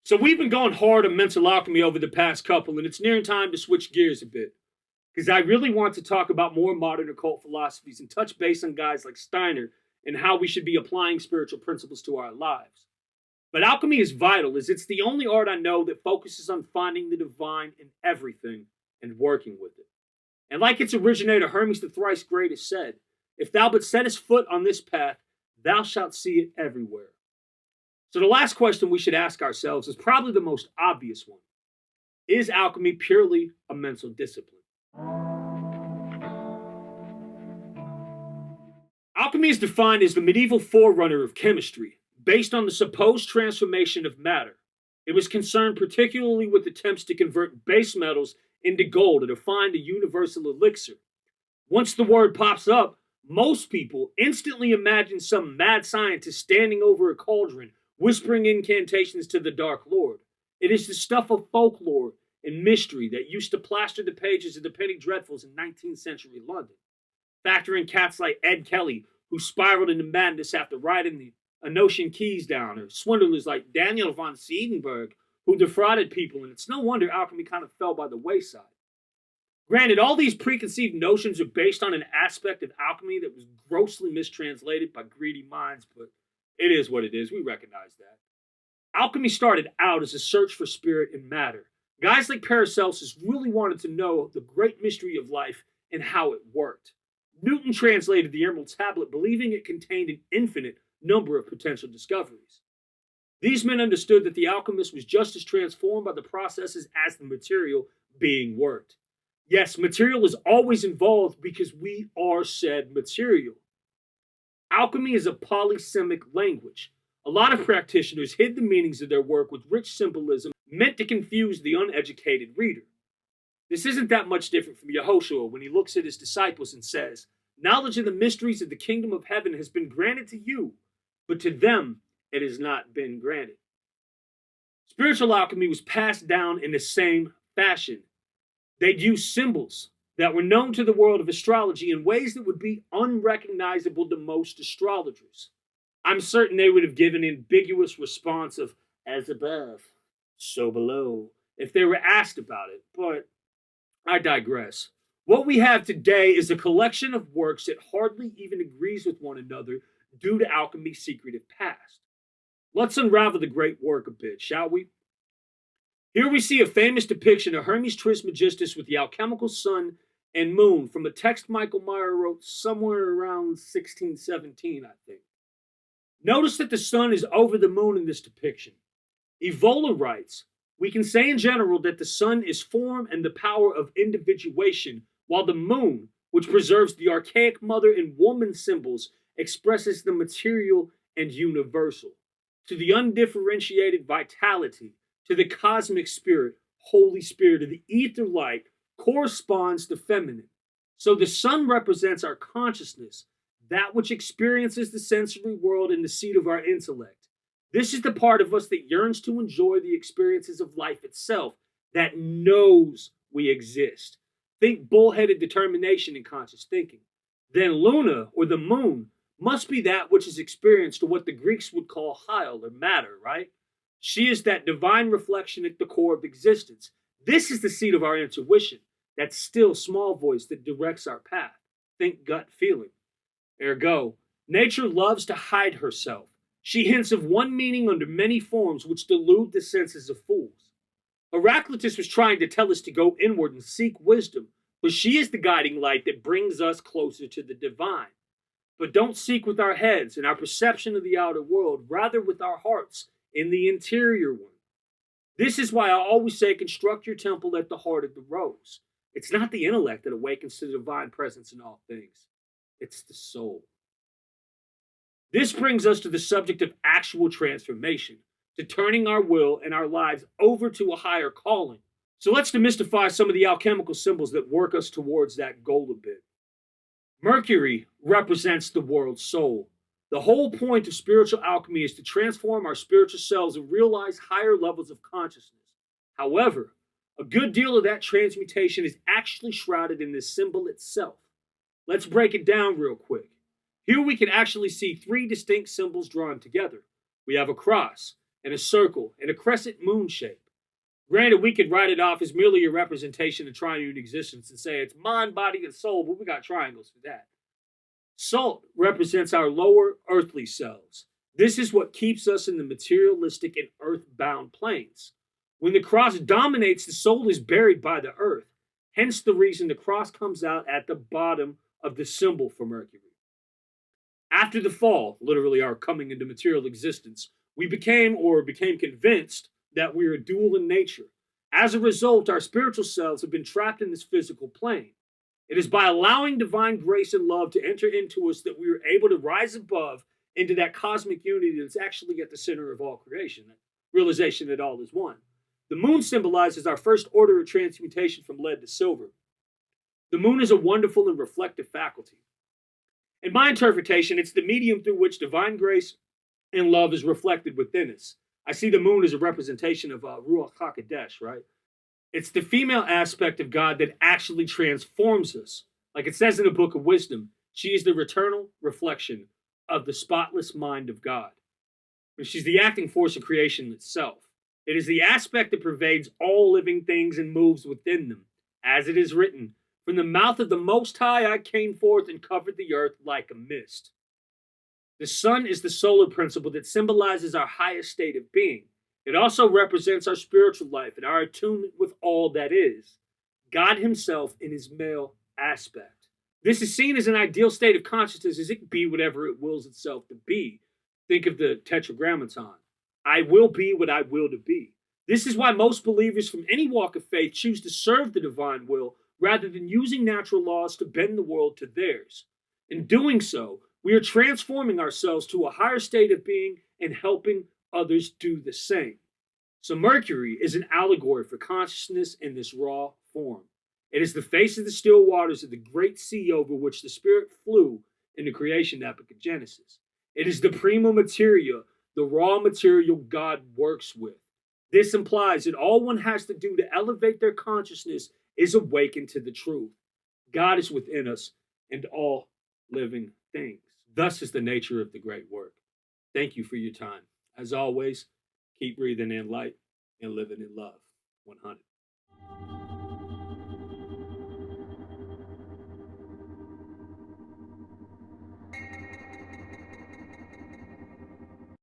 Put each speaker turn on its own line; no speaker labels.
So we've been going hard on mental alchemy over the past couple, and it's nearing time to switch gears a bit. Because I really want to talk about more modern occult philosophies and touch base on guys like Steiner and how we should be applying spiritual principles to our lives. But alchemy is vital, as it's the only art I know that focuses on finding the divine in everything and working with it. And like its originator Hermes the Thrice Great has said, if thou but settest foot on this path, thou shalt see it everywhere. So the last question we should ask ourselves is probably the most obvious one. Is alchemy purely a mental discipline? Alchemy is defined as the medieval forerunner of chemistry, based on the supposed transformation of matter. It was concerned particularly with attempts to convert base metals into gold and to find a universal elixir. Once the word pops up, most people instantly imagine some mad scientist standing over a cauldron, whispering incantations to the Dark Lord. It is the stuff of folklore and mystery that used to plaster the pages of the Penny Dreadfuls in 19th century London. Factor in cats like Ed Kelly, who spiraled into madness after writing the Anotian Keys down, or swindlers like Daniel von Siedenberg, who defrauded people, and it's no wonder alchemy kind of fell by the wayside. Granted, all these preconceived notions are based on an aspect of alchemy that was grossly mistranslated by greedy minds, but it is what it is. We recognize that. Alchemy started out as a search for spirit and matter. Guys like Paracelsus really wanted to know the great mystery of life and how it worked. Newton translated the Emerald Tablet believing it contained an infinite number of potential discoveries. These men understood that the alchemist was just as transformed by the processes as the material being worked. Yes, material is always involved because we are said material. Alchemy is a polysemic language. A lot of practitioners hid the meanings of their work with rich symbolism meant to confuse the uneducated reader. This isn't that much different from Yehoshua when he looks at his disciples and says, "Knowledge of the mysteries of the kingdom of heaven has been granted to you, but to them it has not been granted." Spiritual alchemy was passed down in the same fashion. They'd use symbols that were known to the world of astrology in ways that would be unrecognizable to most astrologers. I'm certain they would have given an ambiguous response of, "as above, so below," if they were asked about it, but I digress. What we have today is a collection of works that hardly even agrees with one another due to alchemy's secretive past. Let's unravel the great work a bit, shall we? Here we see a famous depiction of Hermes Trismegistus with the alchemical sun and moon from a text Michael Meyer wrote somewhere around 1617, I think. Notice that the sun is over the moon in this depiction. Evola writes, "We can say in general that the sun is form and the power of individuation, while the moon, which preserves the archaic mother and woman symbols, expresses the material and universal. To the undifferentiated vitality, to the cosmic spirit, Holy Spirit, of the ether light, corresponds the feminine. So the sun represents our consciousness, that which experiences the sensory world and the seat of our intellect. This is the part of us that yearns to enjoy the experiences of life itself, that knows we exist. Think bullheaded determination in conscious thinking. Then Luna, or the moon, must be that which is experienced, or what the Greeks would call heil, or matter, right? She is that divine reflection at the core of existence. This is the seat of our intuition, that still small voice that directs our path. Think gut feeling. Ergo, nature loves to hide herself. She hints of one meaning under many forms which delude the senses of fools. Heraclitus was trying to tell us to go inward and seek wisdom, but she is the guiding light that brings us closer to the divine. But don't seek with our heads and our perception of the outer world, rather with our hearts in the interior one. This is why I always say construct your temple at the heart of the rose. It's not the intellect that awakens to the divine presence in all things. It's the soul. This brings us to the subject of actual transformation, to turning our will and our lives over to a higher calling. So let's demystify some of the alchemical symbols that work us towards that goal a bit. Mercury represents the world's soul. The whole point of spiritual alchemy is to transform our spiritual selves and realize higher levels of consciousness. However, a good deal of that transmutation is actually shrouded in this symbol itself. Let's break it down real quick. Here we can actually see three distinct symbols drawn together. We have a cross. and a circle, and a crescent moon shape. Granted, we could write it off as merely a representation of triune existence and say it's mind, body, and soul, but we got triangles for that. Salt represents our lower earthly selves. This is what keeps us in the materialistic and earthbound planes. When the cross dominates, the soul is buried by the earth. Hence the reason the cross comes out at the bottom of the symbol for Mercury. After the fall, literally our coming into material existence, we became convinced that we are dual in nature. As a result, our spiritual selves have been trapped in this physical plane. It is by allowing divine grace and love to enter into us that we are able to rise above into that cosmic unity that's actually at the center of all creation, that realization that all is one. The moon symbolizes our first order of transmutation from lead to silver. The moon is a wonderful and reflective faculty. In my interpretation, it's the medium through which divine grace and love is reflected within us. I see the moon as a representation of Ruach HaKodesh, right? It's the female aspect of God that actually transforms us. Like it says in the Book of Wisdom, she is the eternal reflection of the spotless mind of God. She's the acting force of creation itself. It is the aspect that pervades all living things and moves within them. As it is written, from the mouth of the Most High I came forth and covered the earth like a mist. The sun is the solar principle that symbolizes our highest state of being. It also represents our spiritual life and our attunement with all that is. God himself in his male aspect. This is seen as an ideal state of consciousness as it can be whatever it wills itself to be. Think of the Tetragrammaton. I will be what I will to be. This is why most believers from any walk of faith choose to serve the divine will rather than using natural laws to bend the world to theirs. In doing so, we are transforming ourselves to a higher state of being and helping others do the same. So Mercury is an allegory for consciousness in this raw form. It is the face of the still waters of the great sea over which the spirit flew in the creation epic of Genesis. It is the prima materia, the raw material God works with. This implies that all one has to do to elevate their consciousness is awaken to the truth. God is within us and all living things. Thus is the nature of the great work. Thank you for your time. As always, keep breathing in light and living in love. 100.